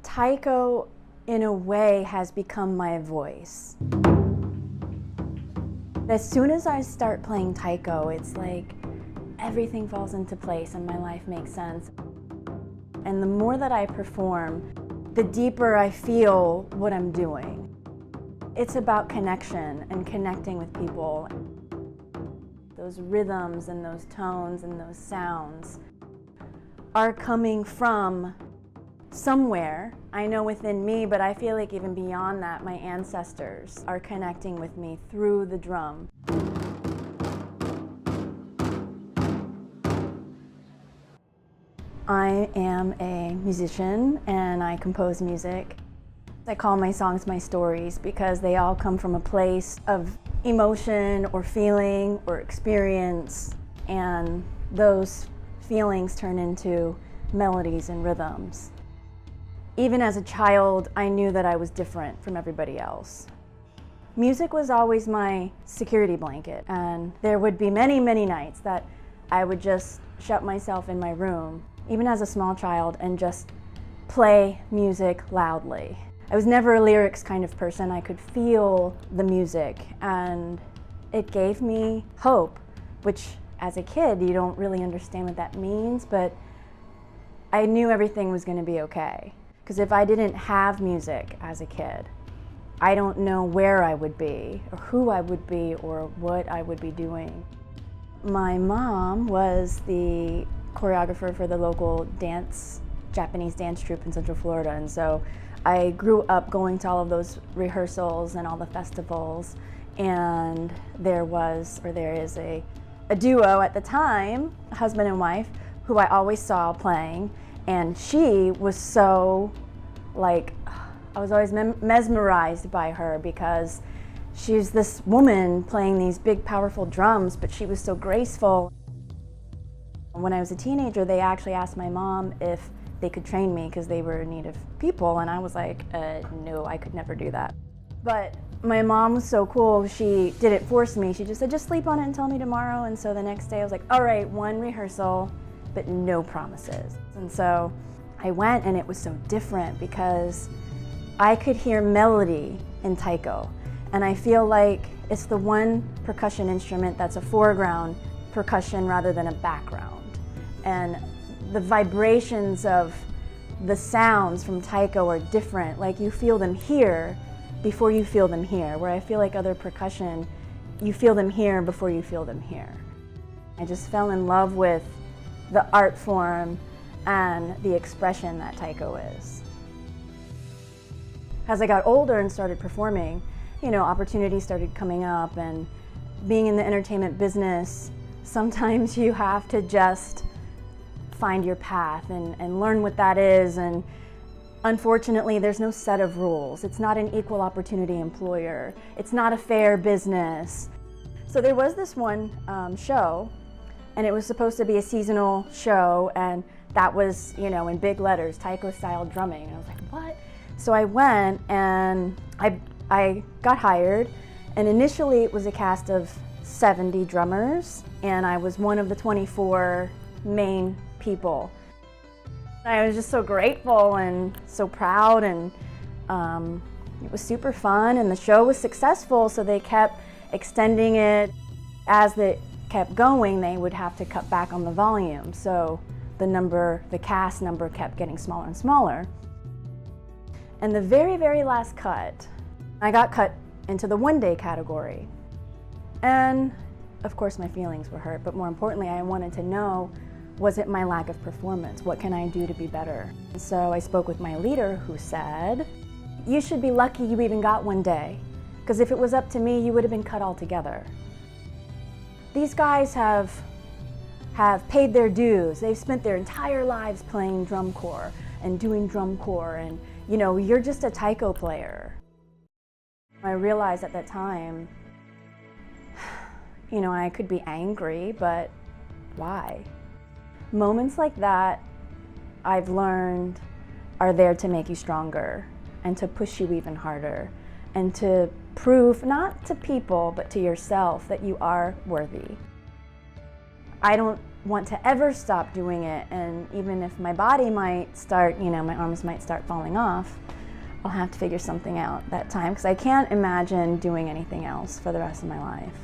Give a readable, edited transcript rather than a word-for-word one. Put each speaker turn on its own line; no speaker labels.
Taiko, in a way, has become my voice. As soon as I start playing taiko, it's like everything falls into place and my life makes sense. And the more that I perform, the deeper I feel what I'm doing. It's about connection and connecting with people. Those rhythms and those tones and those sounds are coming from somewhere, I know within me, but I feel like even beyond that, my ancestors are connecting with me through the drum. I am a musician and I compose music. I call my songs my stories because they all come from a place of emotion or feeling or experience, and those feelings turn into melodies and rhythms. Even as a child, I knew that I was different from everybody else. Music was always my security blanket, and there would be many, many nights that I would just shut myself in my room, even as a small child, and just play music loudly. I was never a lyrics kind of person. I could feel the music, and it gave me hope, which as a kid, you don't really understand what that means, but I knew everything was going to be okay. Because if I didn't have music as a kid, I don't know where I would be, or who I would be, or what I would be doing. My mom was the choreographer for the local Japanese dance troupe in Central Florida, and so I grew up going to all of those rehearsals and all the festivals, and there is a duo at the time, husband and wife, who I always saw playing. And she was so, I was always mesmerized by her because she's this woman playing these big, powerful drums, but she was so graceful. When I was a teenager, they actually asked my mom if they could train me because they were in need of people, and I was like, no, I could never do that. But my mom was so cool, she didn't force me. She just said, just sleep on it and tell me tomorrow. And so the next day I was like, all right, one rehearsal, but no promises. And so I went, and it was so different because I could hear melody in taiko, and I feel like it's the one percussion instrument that's a foreground percussion rather than a background. And the vibrations of the sounds from taiko are different. Like, you feel them here before you feel them here, where I feel like other percussion, you feel them here before you feel them here. I just fell in love with the art form and the expression that taiko is. As I got older and started performing, opportunities started coming up, and being in the entertainment business, sometimes you have to just find your path and learn what that is, and unfortunately there's no set of rules. It's not an equal opportunity employer. It's not a fair business. So there was this one show, and it was supposed to be a seasonal show, and that was, in big letters, taiko style drumming. And I was like, what? So I went, and I got hired, and initially it was a cast of 70 drummers, and I was one of the 24 main people. I was just so grateful and so proud, and it was super fun, and the show was successful, so they kept extending it. As it kept going, they would have to cut back on the volume, so the cast number kept getting smaller and smaller. And the very, very last cut, I got cut into the one-day category. And of course my feelings were hurt, but more importantly, I wanted to know, was it my lack of performance? What can I do to be better? And so I spoke with my leader, who said, you should be lucky you even got one day, because if it was up to me, you would have been cut altogether. These guys have paid their dues. They've spent their entire lives playing drum corps and doing drum corps, and you're just a taiko player. I realized at that time, I could be angry, but why? Moments like that, I've learned, are there to make you stronger and to push you even harder and to prove, not to people, but to yourself, that you are worthy. I don't want to ever stop doing it, and even if my body might start, my arms might start falling off, I'll have to figure something out that time, because I can't imagine doing anything else for the rest of my life.